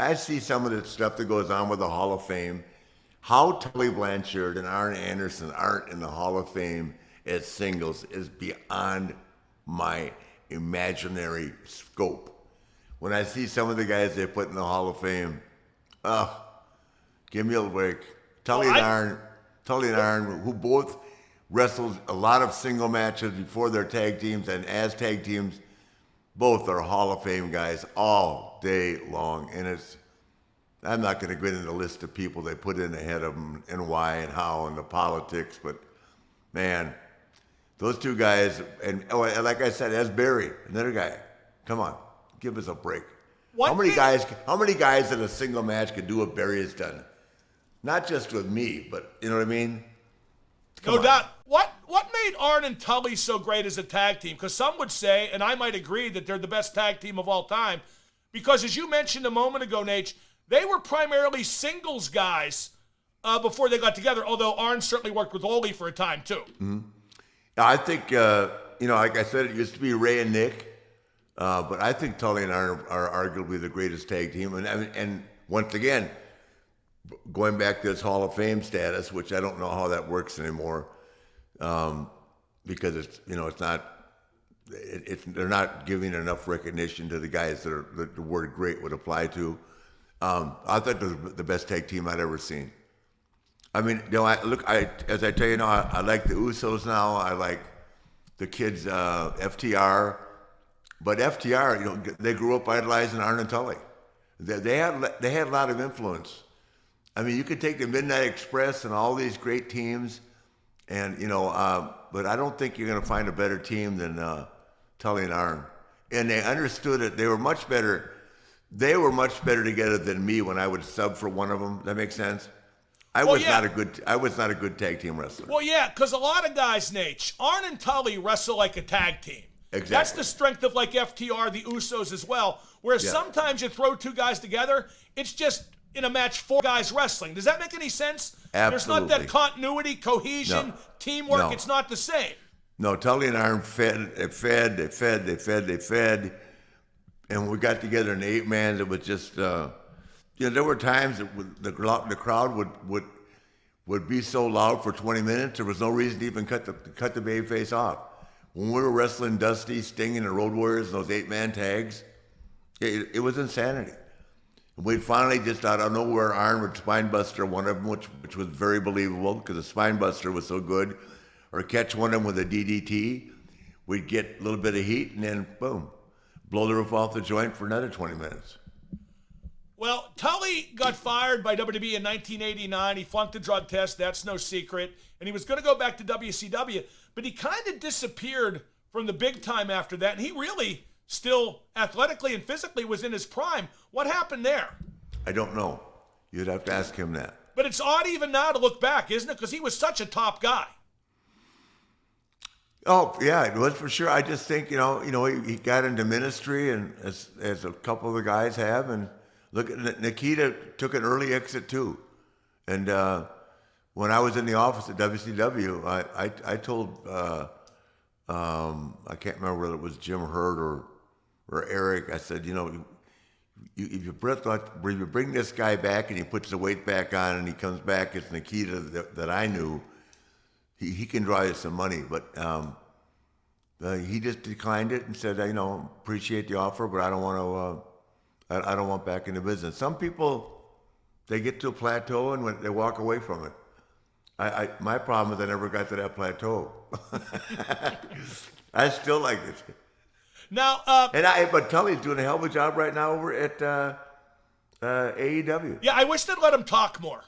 I see some of the stuff that goes on with the Hall of Fame. How Tully Blanchard and Arn Anderson aren't in the Hall of Fame as singles is beyond my imaginary scope. When I see some of the guys they put in the Hall of Fame, give me a break. Tully and Arn, who both wrestled a lot of single matches before their tag teams and as tag teams, both are Hall of Fame guys all day long. And I'm not going to go into the list of people they put in ahead of them and why and how and the politics, but man, those two guys, and like I said, as Barry, another guy, come on, give us a break. How many guys in a single match could do what Barry has done? Not just with me, but you know what I mean? No doubt. What made Arn and Tully so great as a tag team? Because some would say, and I might agree, that they're the best tag team of all time. Because as you mentioned a moment ago, Nate, they were primarily singles guys before they got together, although Arn certainly worked with Ole for a time, too. Mm-hmm. I think, like I said, it used to be Ray and Nick, but I think Tully and Arn are arguably the greatest tag team. And once again, going back to this Hall of Fame status, which I don't know how that works anymore, because they're not giving enough recognition to the guys that the word great would apply to. I thought they were the best tag team I'd ever seen. I mean, as I tell you now, I like the Usos now. I like the kids, FTR, but FTR, they grew up idolizing Arn and Tully. They had a lot of influence. I mean, you could take the Midnight Express and all these great teams, and but I don't think you're going to find a better team than Tully and Arn. And they understood it. They were much better. They were much better together than me when I would sub for one of them. Does that make sense? I was not a good tag team wrestler. Well, yeah, because a lot of guys, Nate, Arn and Tully wrestle like a tag team. Exactly. That's the strength of like FTR, the Usos as well. Whereas sometimes you throw two guys together, it's just in a match 4 guys wrestling. Does that make any sense? Absolutely. There's not that continuity, cohesion, teamwork. No. It's not the same. No, Tully and Arn fed, and we got together in 8-man. It was just, there were times that the crowd would be so loud for 20 minutes, there was no reason to even cut the babyface off. When we were wrestling Dusty, Sting, and the Road Warriors, those 8-man tags, it was insanity. We finally just out of nowhere, Arn would spinebuster one of them, which was very believable because the spinebuster was so good, or catch one of them with a DDT. We'd get a little bit of heat and then boom, blow the roof off the joint for another 20 minutes. Well, Tully got fired by WWE in 1989. He flunked the drug test. That's no secret. And he was going to go back to WCW, but he kind of disappeared from the big time after that. And he really still athletically and physically was in his prime. What happened there? I don't know. You'd have to ask him that. But it's odd even now to look back, isn't it? Because he was such a top guy. Oh, yeah, it was for sure. I just think, he got into ministry, and as a couple of the guys have, and look, Nikita took an early exit too. And when I was in the office at WCW, I told, I can't remember whether it was Jim Hurt or Eric, I said, if you bring this guy back and he puts the weight back on and he comes back as Nikita that I knew, he can draw you some money. But he just declined it and said, appreciate the offer, but I don't want to. I don't want back in the business. Some people, they get to a plateau and they walk away from it. My problem is I never got to that plateau. I still like it. Now, but Tully's doing a hell of a job right now over at AEW. Yeah, I wish they'd let him talk more.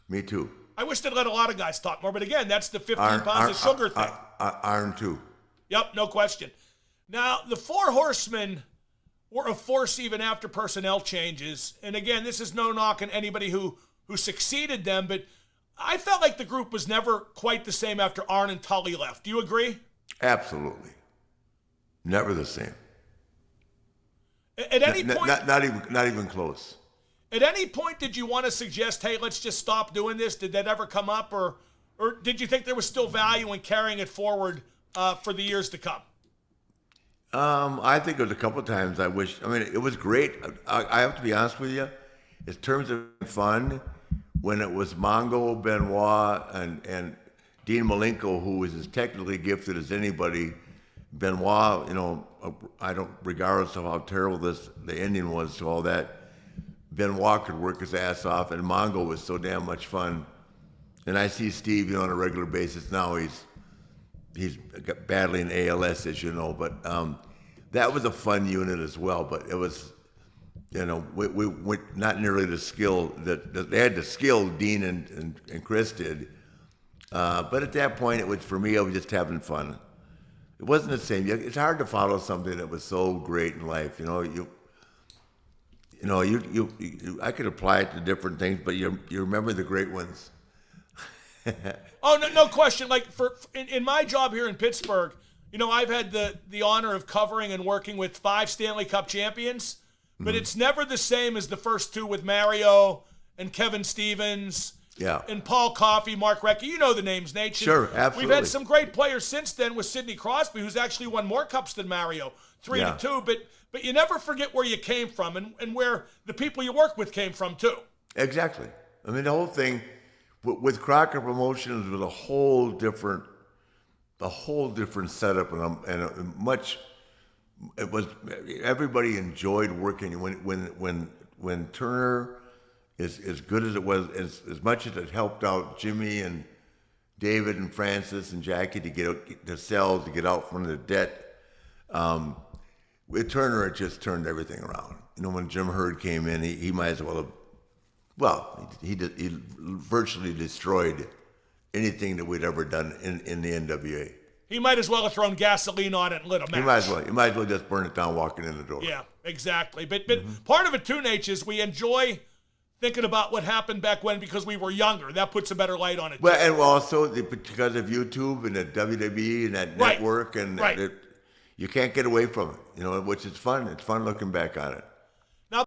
Me too. I wish they'd let a lot of guys talk more, but again, that's the 15 pounds of sugar thing. Arn too. Yep, no question. Now, the Four Horsemen were a force even after personnel changes. And again, this is no knock on anybody who succeeded them, but I felt like the group was never quite the same after Arn and Tully left. Do you agree? Absolutely. Never the same. At any point, not even close. At any point, did you want to suggest, hey, let's just stop doing this? Did that ever come up, or did you think there was still value in carrying it forward for the years to come? I think it was a couple of times I wish. I mean, it was great. I have to be honest with you. in terms of fun, when it was Mongo, Benoit, and Dean Malenko, who was as technically gifted as anybody. Benoit, I don't, regardless of how terrible the ending was to all that, Benoit could work his ass off, and Mongo was so damn much fun. And I see Steve, on a regular basis now. He's battling ALS, as you know, but that was a fun unit as well. But it was, we not nearly the skill that they had. The skill Dean and Chris did, but at that point, it was, for me, I was just having fun. It wasn't the same. It's hard to follow something that was so great in life. I could apply it to different things, but you remember the great ones. Oh, no question. Like in my job here in Pittsburgh, I've had the honor of covering and working with 5 Stanley Cup champions, but it's never the same as the first 2 with Mario and Kevin Stevens. Yeah. And Paul Coffey, Mark Recchi. You know the names, Nate. Sure, absolutely. We've had some great players since then with Sidney Crosby, who's actually won more cups than Mario, 3-2. But you never forget where you came from and where the people you work with came from too. Exactly. I mean, the whole thing with Crocker Promotions was a whole different setup, it was, everybody enjoyed working when Turner, as good as it was, as much as it helped out Jimmy and David and Francis and Jackie to get out from the debt. With Turner, it just turned everything around. When Jim Hurd came in, he might as well have, he virtually destroyed anything that we'd ever done in the NWA. He might as well have thrown gasoline on it and lit a match. He might as well just burn it down walking in the door. Yeah, exactly. But part of it too, Nate, is we enjoy thinking about what happened back when because we were younger. That puts a better light on it. Well, and also because of YouTube and the WWE and that network, and you can't get away from it, which is fun. It's fun looking back on it.